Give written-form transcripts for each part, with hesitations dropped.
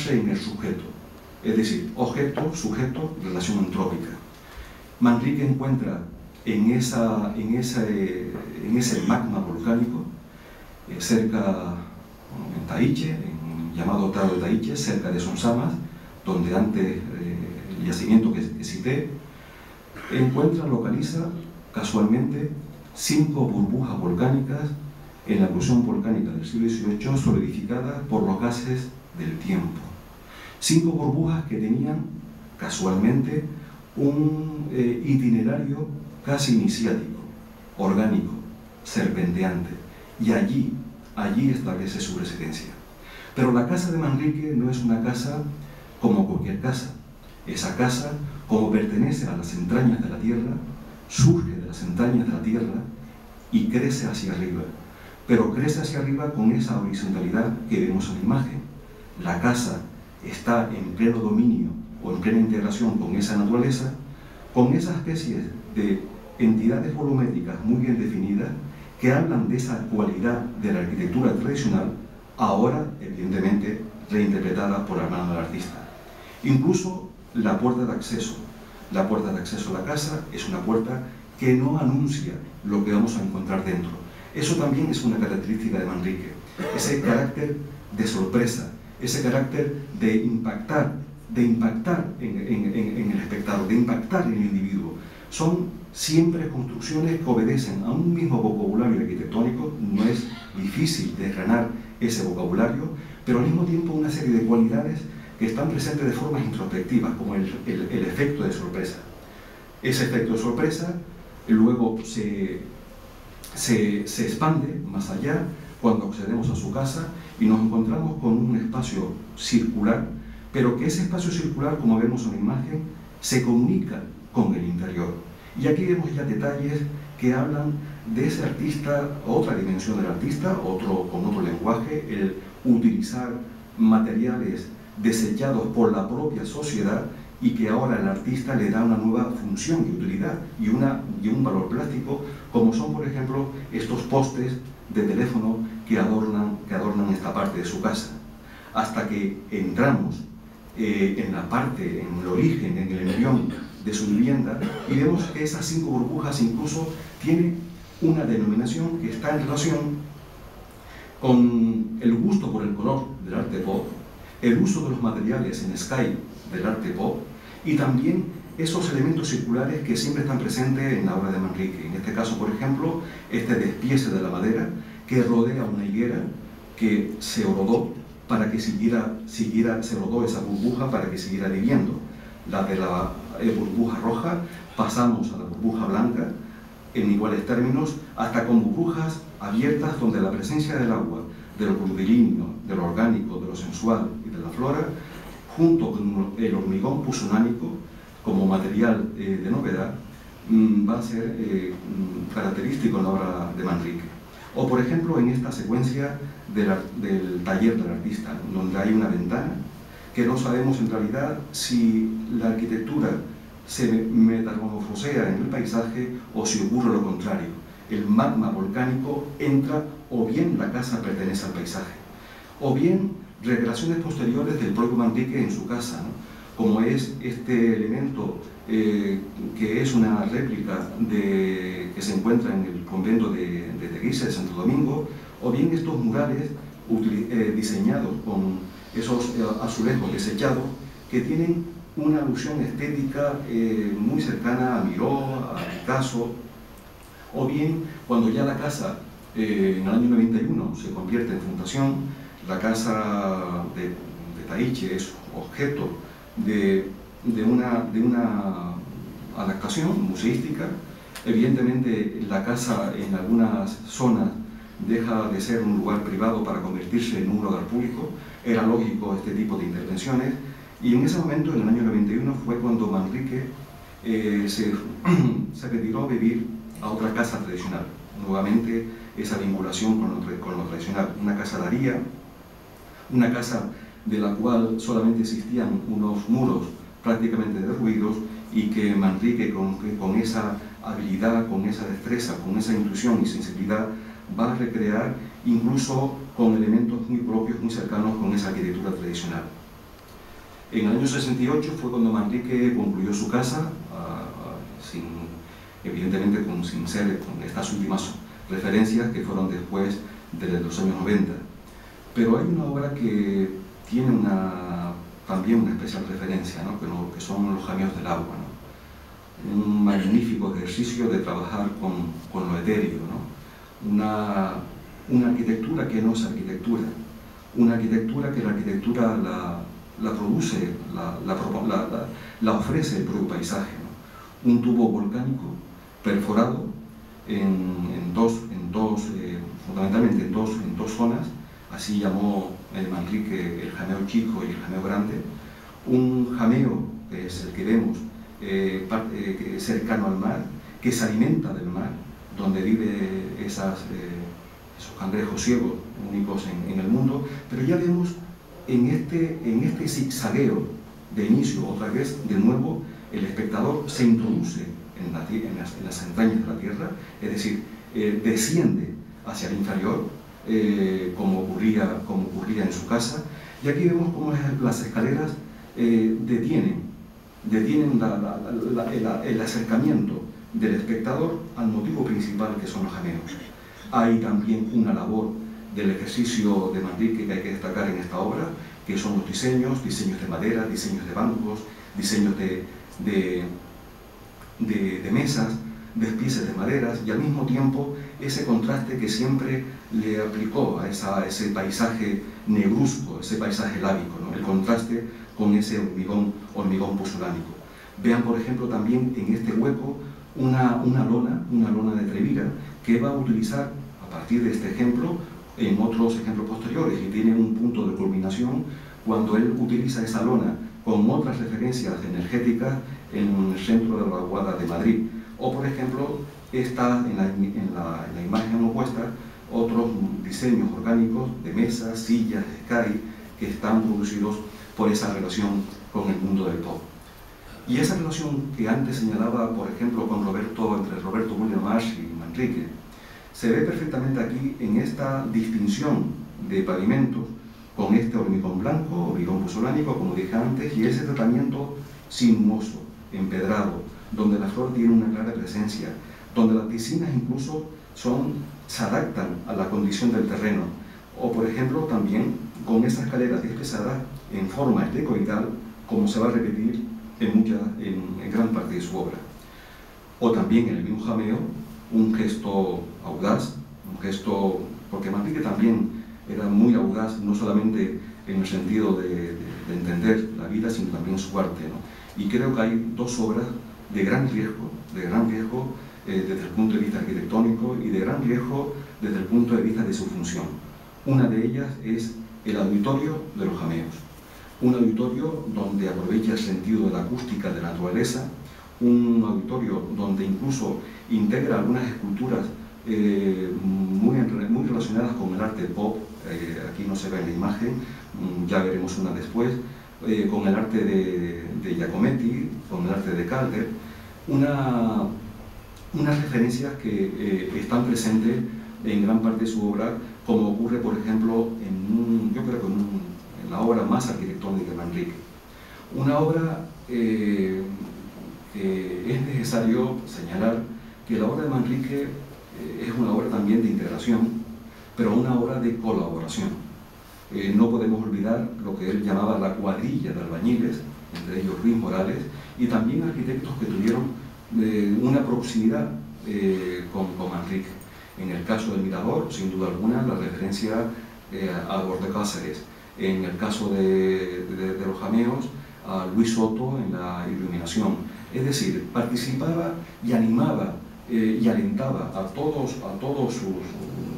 centrarse en el sujeto, es decir, objeto, sujeto, relación antrópica. Manrique encuentra en ese magma volcánico, cerca, en Taíche, en el llamado Tado de Taíche, cerca de Sonsamas, donde antes el yacimiento que cité, localiza casualmente 5 burbujas volcánicas en la erupción volcánica del siglo XVIII solidificadas por los gases del tiempo. 5 burbujas que tenían casualmente un itinerario casi iniciático, orgánico, serpenteante, y allí establece su residencia. Pero la casa de Manrique no es una casa como cualquier casa. Esa casa, como pertenece a las entrañas de la tierra, surge de las entrañas de la tierra y crece hacia arriba. Pero crece hacia arriba con esa horizontalidad que vemos en la imagen. La casa está en pleno dominio o en plena integración con esa naturaleza, con esa especie de entidades volumétricas muy bien definidas que hablan de esa cualidad de la arquitectura tradicional, ahora evidentemente reinterpretada por la mano del artista. Incluso la puerta de acceso a la casa es una puerta que no anuncia lo que vamos a encontrar dentro. Eso también es una característica de Manrique, ese carácter de sorpresa, ese carácter de impactar en el espectador, de impactar en el individuo. Son siempre construcciones que obedecen a un mismo vocabulario arquitectónico. No es difícil desgranar ese vocabulario, pero al mismo tiempo una serie de cualidades que están presentes de formas introspectivas, como el efecto de sorpresa. Ese efecto de sorpresa luego se expande más allá cuando accedemos a su casa y nos encontramos con un espacio circular, pero que ese espacio circular, como vemos en la imagen, se comunica con el interior. Y aquí vemos ya detalles que hablan de ese artista, otra dimensión del artista, con otro lenguaje, el utilizar materiales desechados por la propia sociedad y que ahora el artista le da una nueva función y utilidad y un valor plástico, como son, por ejemplo, estos postes de teléfono que adornan esta parte de su casa. Hasta que entramos en el origen, en el embrión de su vivienda, y vemos que esas 5 burbujas incluso tienen una denominación que está en relación con el gusto por el color del arte pop, el uso de los materiales en Sky del arte pop y también esos elementos circulares que siempre están presentes en la obra de Manrique. En este caso, por ejemplo, este despiece de la madera que rodea una higuera que se horadó para que se rodó esa burbuja para que siguiera viviendo. La de la burbuja roja, pasamos a la burbuja blanca en iguales términos, hasta con burbujas abiertas donde la presencia del agua, de lo curvilíneo, de lo orgánico, de lo sensual y de la flora, junto con el hormigón pusonámico como material de novedad, va a ser característico en la obra de Manrique. O por ejemplo en esta secuencia del taller del artista, donde hay una ventana que no sabemos en realidad si la arquitectura se metamorfosea en el paisaje o si ocurre lo contrario. El magma volcánico entra, o bien la casa pertenece al paisaje, o bien recreaciones posteriores del propio Manrique en su casa, ¿no? Como es este elemento que es una réplica que se encuentra en el convento de Teguise, de Santo Domingo, o bien estos murales diseñados con esos azulejos desechados que tienen una alusión estética muy cercana a Miró, a Picasso, o bien cuando ya la casa en el año 91 se convierte en fundación, la casa de Taíche es objeto de una adaptación museística. Evidentemente la casa en algunas zonas deja de ser un lugar privado para convertirse en un lugar público. Era lógico este tipo de intervenciones, y en ese momento, en el año 91, fue cuando Manrique se retiró a vivir a otra casa tradicional. Nuevamente esa vinculación con lo tradicional, una casa de haría, una casa de la cual solamente existían unos muros prácticamente derruidos, y que Manrique con esa habilidad, con esa destreza, con esa intuición y sensibilidad va a recrear incluso con elementos muy propios, muy cercanos con esa arquitectura tradicional. En el año 68 fue cuando Manrique concluyó su casa, evidentemente sin ser con estas últimas referencias que fueron después de los años 90. Pero hay una obra que tiene también una especial referencia, ¿no? Que son los jameos del agua, ¿no? Un magnífico ejercicio de trabajar con lo etéreo, ¿no? Una arquitectura que no es arquitectura, una arquitectura que la arquitectura la produce, la ofrece el propio paisaje, ¿no? Un tubo volcánico perforado fundamentalmente en dos zonas, así llamó Manrique el jameo chico y el jameo grande. Un jameo, que es el que vemos, cercano al mar, que se alimenta del mar, donde vive esos cangrejos ciegos únicos en el mundo, pero ya vemos en este zigzagueo de inicio, otra vez, de nuevo, el espectador se introduce en las entrañas de la tierra, es decir, desciende hacia el inferior, como ocurría en su casa, y aquí vemos cómo las escaleras detienen el acercamiento del espectador al motivo principal, que son los jameos. Hay también una labor del ejercicio de Manrique que hay que destacar en esta obra, que son los diseños de madera, diseños de bancos, diseños de mesas, despieces de maderas, y al mismo tiempo ese contraste que siempre le aplicó a ese paisaje negruzco, ese paisaje lábico, ¿no? El contraste con ese hormigón puzulánico. Vean, por ejemplo, también en este hueco una lona de Trevira, que va a utilizar a partir de este ejemplo en otros ejemplos posteriores, y tiene un punto de culminación cuando él utiliza esa lona con otras referencias energéticas en el centro de la Aguada de Madrid. O, por ejemplo, está en la imagen opuesta otros diseños orgánicos de mesas, sillas, sky, que están producidos por esa relación con el mundo del pop. Y esa relación que antes señalaba, por ejemplo, entre Roberto William Marsh y Manrique, se ve perfectamente aquí en esta distinción de pavimentos con este hormigón blanco, hormigón puzulánico, como dije antes, y ese tratamiento sinuoso, empedrado, donde la flor tiene una clara presencia, donde las piscinas incluso se adaptan a la condición del terreno, o por ejemplo también con esas escaleras despesadas en forma helicoidal, como se va a repetir en gran parte de su obra. O también en el mismo jameo, un gesto audaz, porque Manrique también era muy audaz, no solamente en el sentido de entender la vida, sino también su arte, ¿no? Y creo que hay dos obras de gran riesgo desde el punto de vista arquitectónico y de gran riesgo desde el punto de vista de su función. Una de ellas es el auditorio de los jameos, un auditorio donde aprovecha el sentido de la acústica de la naturaleza, un auditorio donde incluso integra algunas esculturas muy relacionadas con el arte pop. Aquí no se ve en la imagen, ya veremos una después, con el arte de Giacometti, con el arte de Calder, unas referencias que están presentes en gran parte de su obra, como ocurre, por ejemplo, yo creo que en la obra más arquitectónica de Manrique. Una obra que es necesario señalar que la obra de Manrique es una obra también de integración, pero una obra de colaboración. No podemos olvidar lo que él llamaba la cuadrilla de albañiles, entre ellos Luis Morales, y también arquitectos que tuvieron una proximidad con Manrique. En el caso del Mirador, sin duda alguna, la referencia a Borde Cáceres. En el caso de los jameos, a Luis Soto en la iluminación. Es decir, participaba y animaba y alentaba a todos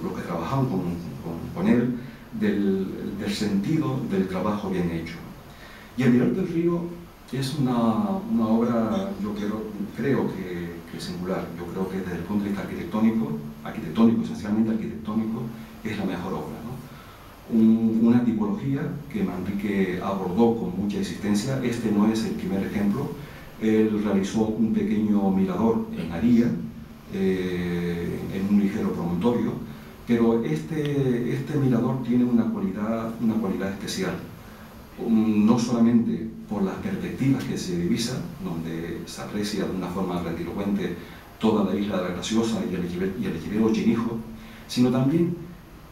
los que trabajaban con él del sentido del trabajo bien hecho. Y El Mirador del Río es una obra, yo creo que singular. Yo creo que desde el punto de vista arquitectónico, esencialmente arquitectónico, es la mejor obra, ¿no? Una tipología que Manrique abordó con mucha insistencia. Este no es el primer ejemplo. Él realizó un pequeño mirador en Aría, en un ligero promontorio, pero este mirador tiene una cualidad especial. no solamente por las perspectivas que se divisan, donde se aprecia de una forma grandilocuente toda la isla de la Graciosa y el ejido Chinijo, sino también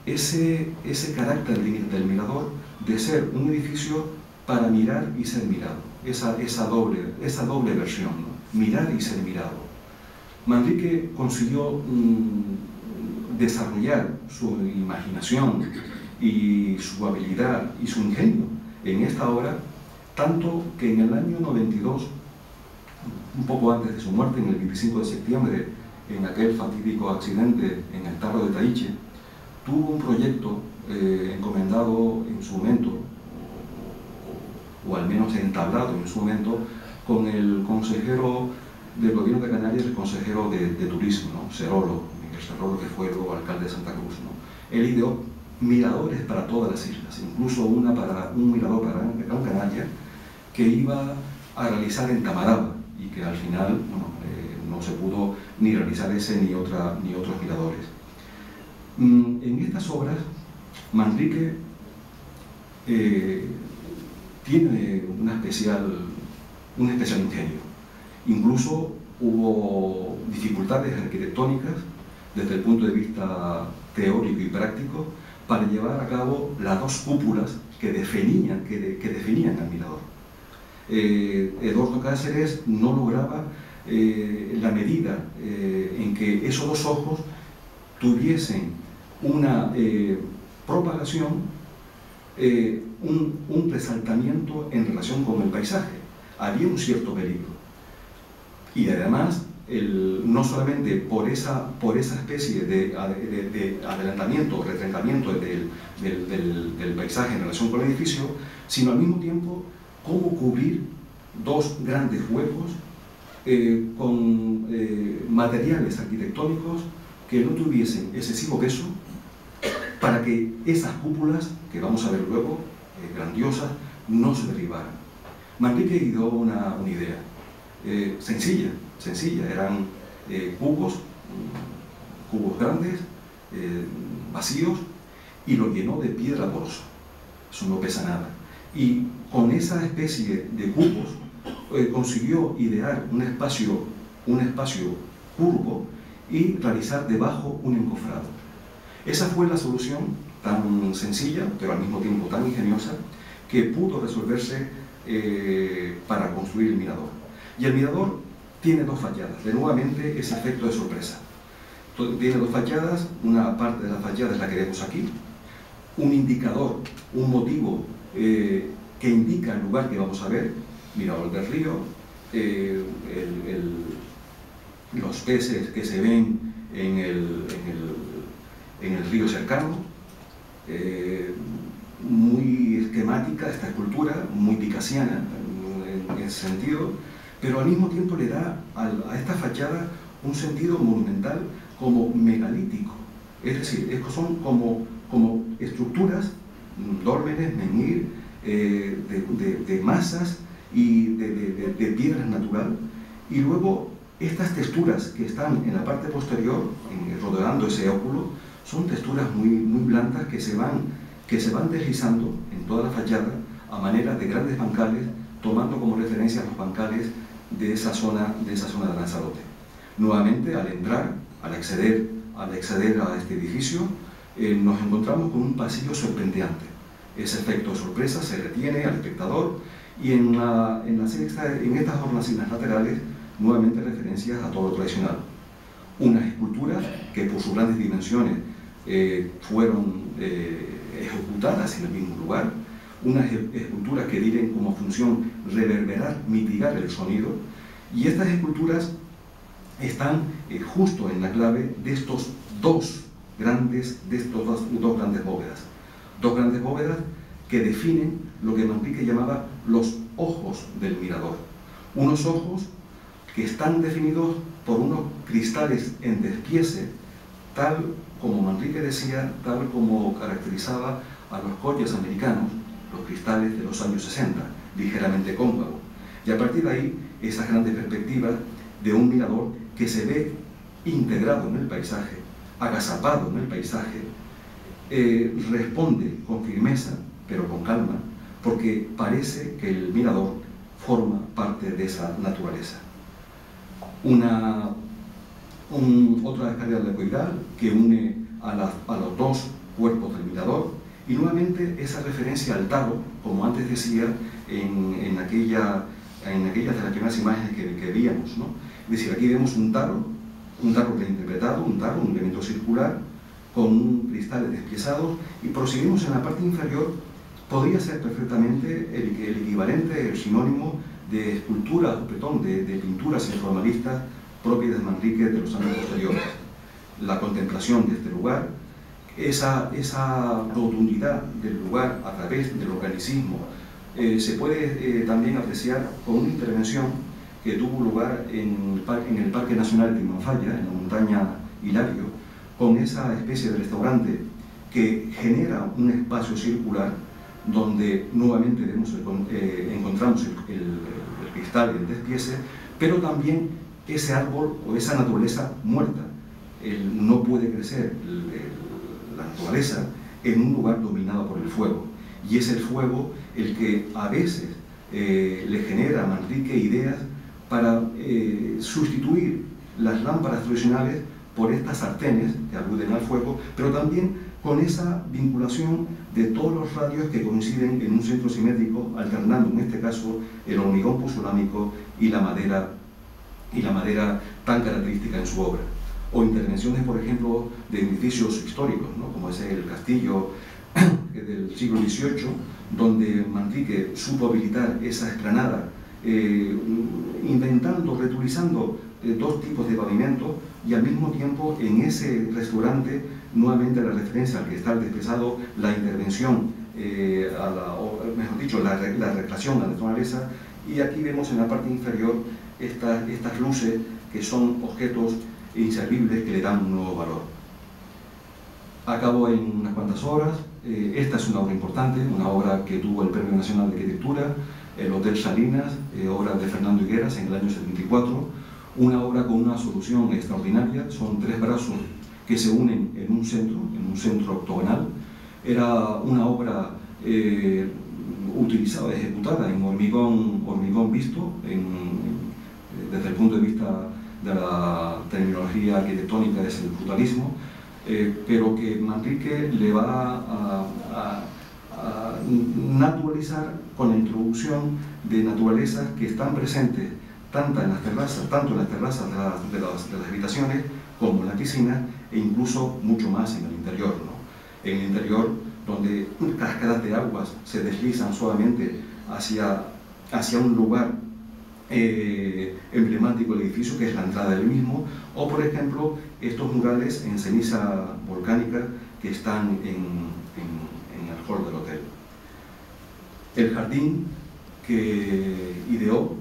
ese carácter del mirador de ser un edificio para mirar y ser mirado, esa doble versión, ¿no? Mirar y ser mirado. Manrique consiguió desarrollar su imaginación y su habilidad y su ingenio en esta obra, tanto que en el año 92, un poco antes de su muerte, en el 25 de septiembre, en aquel fatídico accidente en el Tarro de Taíche, tuvo un proyecto encomendado en su momento, o al menos entablado en su momento, con el consejero del gobierno de Canarias, el consejero de turismo, ¿no? Cerolo, Miguel Cerolo, que fue luego alcalde de Santa Cruz, ¿no? Él ideó miradores para todas las islas, incluso un mirador para Gran Canaria, que iba a realizar en Tamaraba, y que al final, bueno, no se pudo ni realizar ese ni otros miradores. En estas obras, Manrique tiene un especial ingenio. Incluso hubo dificultades arquitectónicas desde el punto de vista teórico y práctico para llevar a cabo las dos cúpulas que definían al mirador. Eduardo Cáceres no lograba la medida en que esos dos ojos tuviesen una propagación, un resaltamiento en relación con el paisaje. Había un cierto peligro. Y además, no solamente por esa especie de adelantamiento o retrencamiento del paisaje en relación con el edificio, sino al mismo tiempo cómo cubrir dos grandes huecos con materiales arquitectónicos que no tuviesen excesivo peso, para que esas cúpulas, que vamos a ver luego, grandiosas, no se derribaran. Manrique ideó una idea sencilla, eran cubos grandes, vacíos, y los llenó de piedra porosa. Eso no pesa nada. Y con esa especie de cubos consiguió idear un espacio curvo y realizar debajo un encofrado. Esa fue la solución tan sencilla, pero al mismo tiempo tan ingeniosa, que pudo resolverse para construir el mirador. Y el mirador tiene dos fachadas, de nuevamente ese efecto de sorpresa. Tiene dos fachadas, una parte de la fachada es la que vemos aquí, un indicador, un motivo que indica el lugar que vamos a ver, mirador del río, los peces que se ven en el río cercano, muy esquemática esta escultura, muy picasiana en ese sentido, pero al mismo tiempo le da a esta fachada un sentido monumental como megalítico, es decir, son como estructuras, dólmenes, menhir, de masas y de piedras natural, y luego estas texturas que están en la parte posterior, rodeando ese óculo, son texturas muy blandas que se van deslizando en toda la fachada a manera de grandes bancales, tomando como referencia los bancales de esa zona de Lanzarote. Nuevamente, al acceder a este edificio, nos encontramos con un pasillo sorprendente. Ese efecto de sorpresa se retiene al espectador, y en estas hornacinas laterales, nuevamente referencias a todo lo tradicional. Unas esculturas que por sus grandes dimensiones fueron ejecutadas en el mismo lugar, unas esculturas que tienen como función reverberar, mitigar el sonido, y estas esculturas están justo en la clave de estos dos grandes bóvedas. Dos grandes bóvedas que definen lo que Manrique llamaba los ojos del mirador. Unos ojos que están definidos por unos cristales en despiece, tal como Manrique decía, tal como caracterizaba a los coches americanos, los cristales de los años 60, ligeramente cóncavos. Y a partir de ahí, esas grandes perspectivas de un mirador que se ve integrado en el paisaje, agazapado en el paisaje, responde con firmeza, pero con calma, porque parece que el mirador forma parte de esa naturaleza. Otra escalera helicoidal que une a los dos cuerpos del mirador, y nuevamente esa referencia al taro, como antes decía en aquellas de las primeras imágenes que veíamos, ¿no? Es decir, aquí vemos un taro reinterpretado, un elemento circular con cristales despiezados, y proseguimos en la parte inferior. Podría ser perfectamente el equivalente, el sinónimo de esculturas, de pinturas informalistas propias de Manrique de los años posteriores. La contemplación de este lugar, esa rotundidad del lugar a través del organicismo, se puede también apreciar con una intervención que tuvo lugar en el Parque Nacional de Timanfaya, en la montaña Hilario, con esa especie de restaurante que genera un espacio circular donde nuevamente encontramos el cristal y el despiece, pero también ese árbol o esa naturaleza muerta. No puede crecer la naturaleza en un lugar dominado por el fuego, y es el fuego el que a veces le genera a Manrique ideas para sustituir las lámparas tradicionales por estas sartenes que aluden al fuego, pero también con esa vinculación de todos los radios que coinciden en un centro simétrico, alternando en este caso el hormigón puzolámico y la madera tan característica en su obra. O intervenciones, por ejemplo, de edificios históricos, ¿no? Como es el castillo del siglo XVIII, donde Manrique supo habilitar esa explanada, inventando, reutilizando dos tipos de pavimento, y al mismo tiempo en ese restaurante nuevamente la referencia al cristal despesado, la intervención, mejor dicho, la recreación a la naturaleza. Y aquí vemos en la parte inferior estas luces que son objetos inservibles que le dan un nuevo valor. Acabo en unas cuantas horas. Esta es una obra importante, una obra que tuvo el Premio Nacional de Arquitectura, el Hotel Salinas, obra de Fernando Higueras en el año 74. Una obra con una solución extraordinaria, son 3 brazos que se unen en un centro octogonal. Era una obra utilizada, ejecutada en hormigón visto, desde el punto de vista de la terminología arquitectónica es el brutalismo, pero que Manrique le va a naturalizar con la introducción de naturalezas que están presentes tanto en las terrazas de las habitaciones como en la piscina, e incluso mucho más en el interior, ¿no? En el interior, donde cascadas de aguas se deslizan suavemente hacia un lugar emblemático del edificio, que es la entrada del mismo, o por ejemplo estos murales en ceniza volcánica que están en el hall del hotel. El jardín que ideó,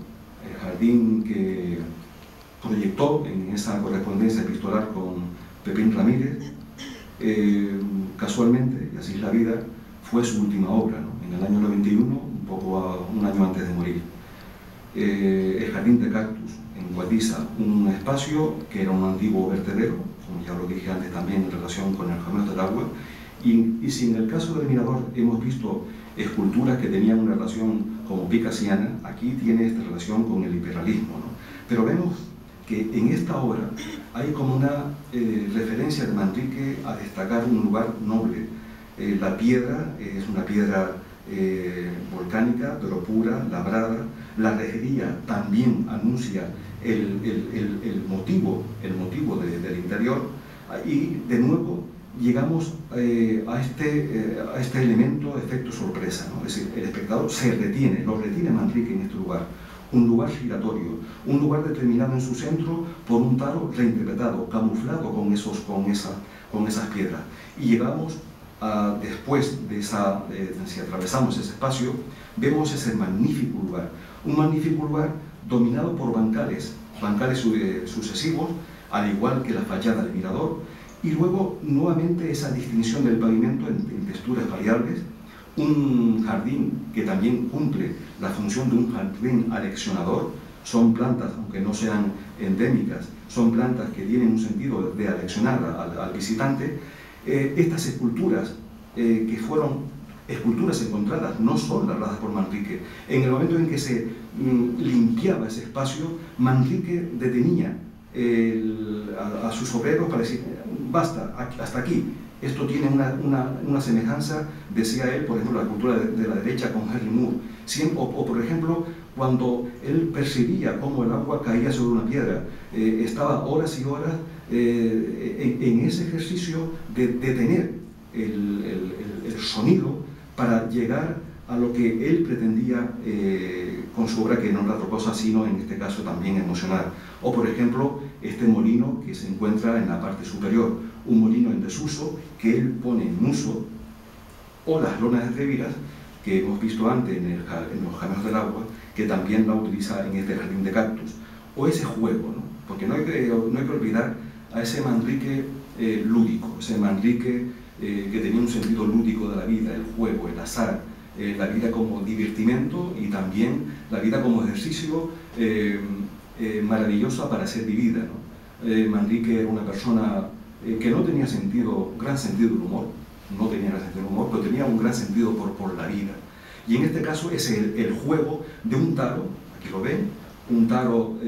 el jardín que proyectó en esa correspondencia epistolar con Pepín Ramírez, casualmente, y así es la vida, fue su última obra, ¿no? En el año 91, un año antes de morir. El jardín de cactus en Guadiza, un espacio que era un antiguo vertedero, como ya lo dije antes también en relación con el Camino del Agua, y si en el caso del mirador hemos visto esculturas que tenían una relación como picasiana, aquí tiene esta relación con el imperialismo, ¿no? Pero vemos que en esta obra hay como una referencia de Manrique a destacar un lugar noble. La piedra es una piedra volcánica, pero pura, labrada. La rejería también anuncia el motivo del interior, y de nuevo llegamos a este elemento de efecto sorpresa, ¿no? Es decir, el espectador lo retiene Manrique en este lugar, un lugar giratorio, un lugar determinado en su centro por un taro reinterpretado, camuflado con esas piedras. Y llegamos después de si atravesamos ese espacio, vemos ese magnífico lugar, un magnífico lugar dominado por bancales sucesivos, al igual que la fachada del mirador, y luego nuevamente esa distinción del pavimento en texturas variables, un jardín que también cumple la función de un jardín aleccionador. Son plantas, aunque no sean endémicas, son plantas que tienen un sentido de aleccionar al visitante. Estas esculturas que fueron esculturas encontradas no son labradas por Manrique. En el momento en que se limpiaba ese espacio, Manrique detenía a sus obreros para decir, basta, hasta aquí. Esto tiene una semejanza, decía él, por ejemplo, la cultura de la derecha con Henry Moore. O por ejemplo, cuando él percibía cómo el agua caía sobre una piedra, estaba horas y horas en ese ejercicio de detener el sonido para llegar a lo que él pretendía con su obra, que no era otra cosa sino en este caso también emocional. O por ejemplo, este molino que se encuentra en la parte superior, un molino en desuso que él pone en uso, o las lonas de Treviras que hemos visto antes en los Jameos del Agua, que también la utiliza en este jardín de cactus. O ese juego, ¿no? Porque no hay que olvidar a ese Manrique lúdico, ese Manrique que tenía un sentido lúdico de la vida, el juego, el azar, la vida como divertimento y también la vida como ejercicio maravillosa para ser vivida, ¿no? Manrique era una persona que no tenía gran sentido del humor, pero tenía un gran sentido por la vida. Y en este caso es el juego de un taro, aquí lo ven, un taro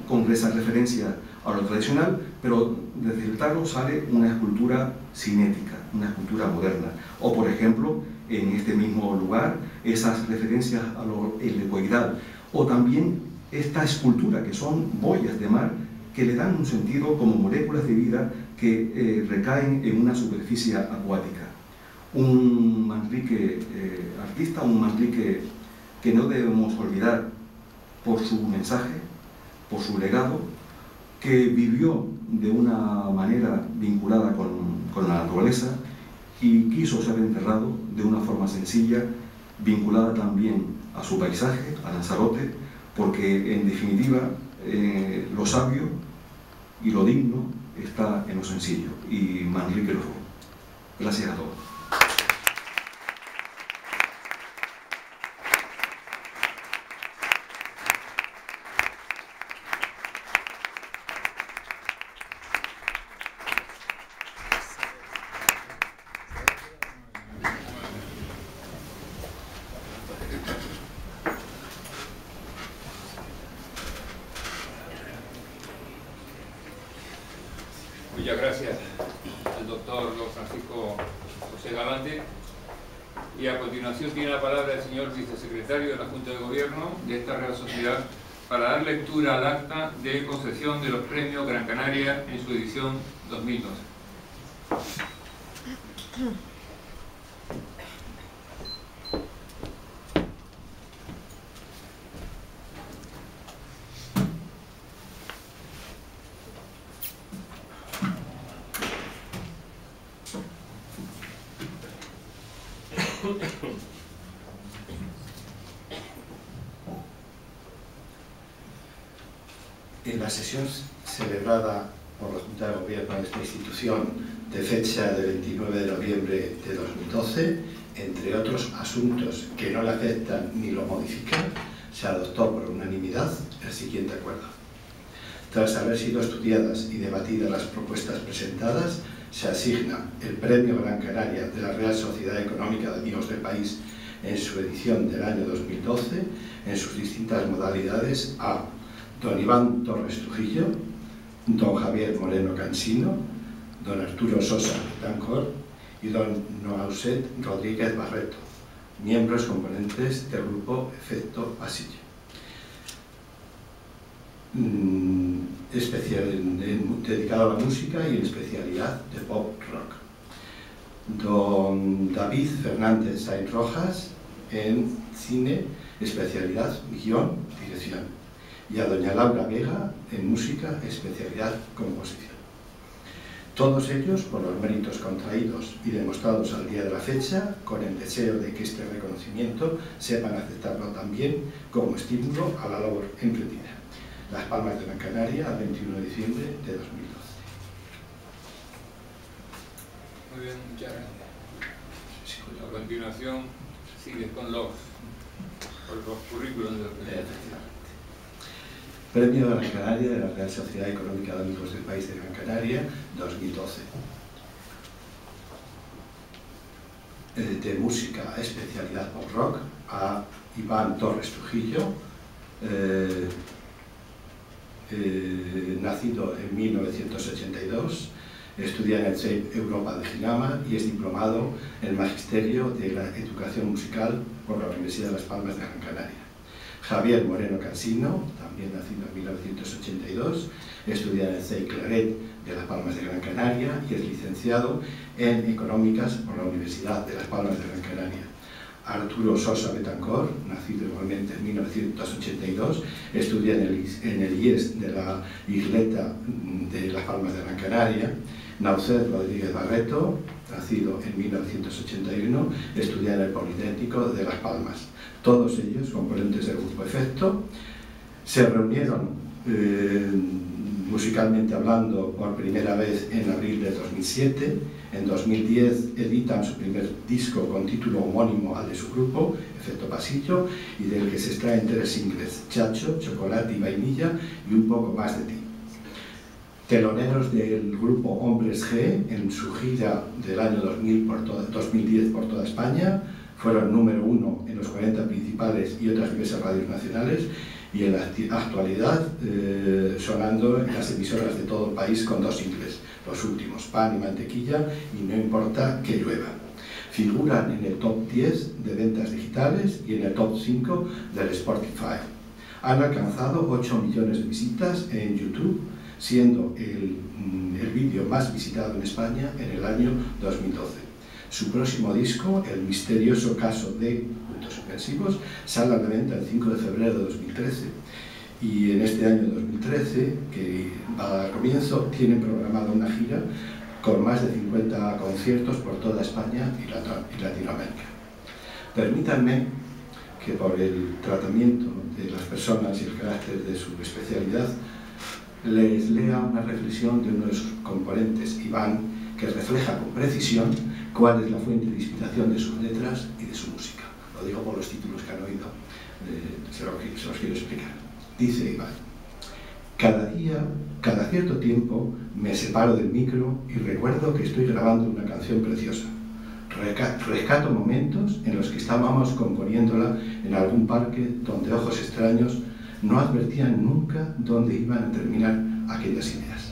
con esa referencia a lo tradicional, pero desde el taro sale una escultura cinética, una escultura moderna. O por ejemplo, en este mismo lugar, esas referencias a lo helicoidal, o también esta escultura que son boyas de mar que le dan un sentido como moléculas de vida que recaen en una superficie acuática. Un Manrique artista, un Manrique que no debemos olvidar por su mensaje, por su legado, que vivió de una manera vinculada con la naturaleza y quiso ser enterrado de una forma sencilla, vinculada también a su paisaje, a Lanzarote, porque en definitiva lo sabio y lo digno está en lo sencillo, y Manrique lo fue. Gracias a todos. Muchas gracias al doctor don Francisco José Galante. Y a continuación tiene la palabra el señor vicesecretario de la Junta de Gobierno de esta Real Sociedad para dar lectura al acta de concesión de los premios Gran Canaria en su edición 2012. En la sesión celebrada por la Junta de Gobierno de esta institución de fecha del 29 de noviembre de 2012, entre otros asuntos que no le afectan ni lo modifican, se adoptó por unanimidad el siguiente acuerdo. Tras haber sido estudiadas y debatidas las propuestas presentadas, se asigna el Premio Gran Canaria de la Real Sociedad Económica de Amigos del País en su edición del año 2012, en sus distintas modalidades, a don Iván Torres Trujillo, don Javier Moreno Cansino, don Arturo Sosa Dancor y don Noauset Rodríguez Barreto, miembros componentes del grupo Efecto Pasillo. Dedicado a la música y en especialidad de pop rock. Don David Fernández Sainz Rojas en cine, especialidad guión, dirección. Y a doña Laura Vega en música, especialidad composición. Todos ellos por los méritos contraídos y demostrados al día de la fecha, con el deseo de que este reconocimiento sepan aceptarlo también como estímulo a la labor emprendida. Las Palmas de Gran Canaria, el 21 de diciembre de 2012. Muy bien, muchas gracias. A continuación sigue con los currículos de los Efectivamente. Premio de Gran Canaria de la Real Sociedad Económica de Amigos del País de Gran Canaria, 2012. de música especialidad pop rock, a Iván Torres Trujillo, nacido en 1982, estudia en el CEIP Europa de Ginama y es diplomado en Magisterio de la Educación Musical por la Universidad de Las Palmas de Gran Canaria. Javier Moreno Cansino, también nacido en 1982, estudia en el CEIP Claret de Las Palmas de Gran Canaria y es licenciado en Económicas por la Universidad de Las Palmas de Gran Canaria. Arturo Sosa Betancor, nacido igualmente en 1982, estudia en el IES de la Isleta de Las Palmas de Gran Canaria. Naucet Rodríguez Barreto, nacido en 1981, estudia en el Politécnico de Las Palmas. Todos ellos, componentes del grupo Efecto, se reunieron musicalmente hablando por primera vez en abril de 2007. En 2010 editan su primer disco con título homónimo al de su grupo, Efecto Pasillo, y del que se extraen 3 singles: Chacho, Chocolate y Vainilla y Un poco más de ti. Teloneros del grupo Hombres G en su gira del año 2010 por toda España, fueron número 1 en los 40 principales y otras diversas radios nacionales, y en la actualidad sonando en las emisoras de todo el país con 2 singles, los últimos, Pan y Mantequilla y No importa que llueva. Figuran en el top 10 de ventas digitales y en el top 5 del Spotify. Han alcanzado 8 millones de visitas en YouTube, siendo el vídeo más visitado en España en el año 2012. Su próximo disco, El misterioso caso de puntos suspensivos, sale a la venta el 5 de febrero de 2013. Y en este año 2013, que va a dar comienzo, tienen programada una gira con más de 50 conciertos por toda España y Latinoamérica. Permítanme que por el tratamiento de las personas y el carácter de su especialidad les lea una reflexión de uno de sus componentes, Iván, que refleja con precisión cuál es la fuente de inspiración de sus letras y de su música. Lo digo por los títulos que han oído, se los quiero explicar. Dice Iván: cada cierto tiempo me separo del micro y recuerdo que estoy grabando una canción preciosa. Rescato momentos en los que estábamos componiéndola en algún parque donde ojos extraños no advertían nunca dónde iban a terminar aquellas ideas.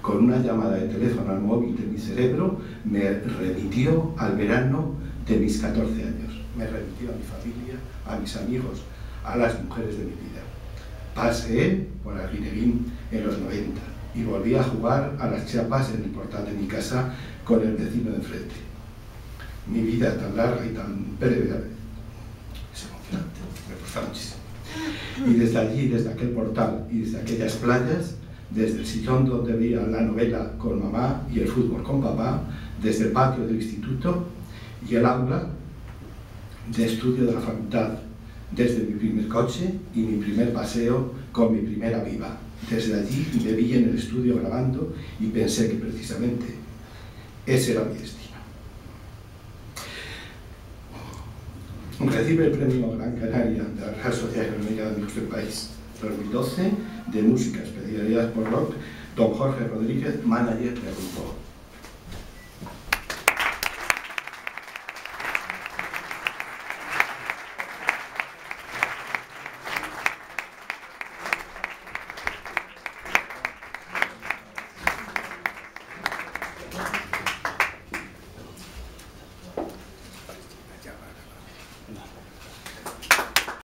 Con una llamada de teléfono al móvil de mi cerebro me remitió al verano de mis 14 años. Me remitió a mi familia, a mis amigos, a las mujeres de mi vida. Paseé por Arguineguín en los 90 y volví a jugar a las chapas en el portal de mi casa con el vecino de enfrente. Mi vida tan larga y tan breve es emocionante, me gusta muchísimo. Y desde allí, desde aquel portal y desde aquellas playas, desde el sillón donde veía la novela con mamá y el fútbol con papá, desde el patio del instituto y el aula de estudio de la facultad, desde mi primer coche y mi primer paseo con mi primera viva. Desde allí me vi en el estudio grabando y pensé que precisamente ese era mi destino. Recibe el premio Gran Canaria de la Real Sociedad Económica de Amigos del País 2012 de música especialidad por rock, don Jorge Rodríguez, manager del grupo.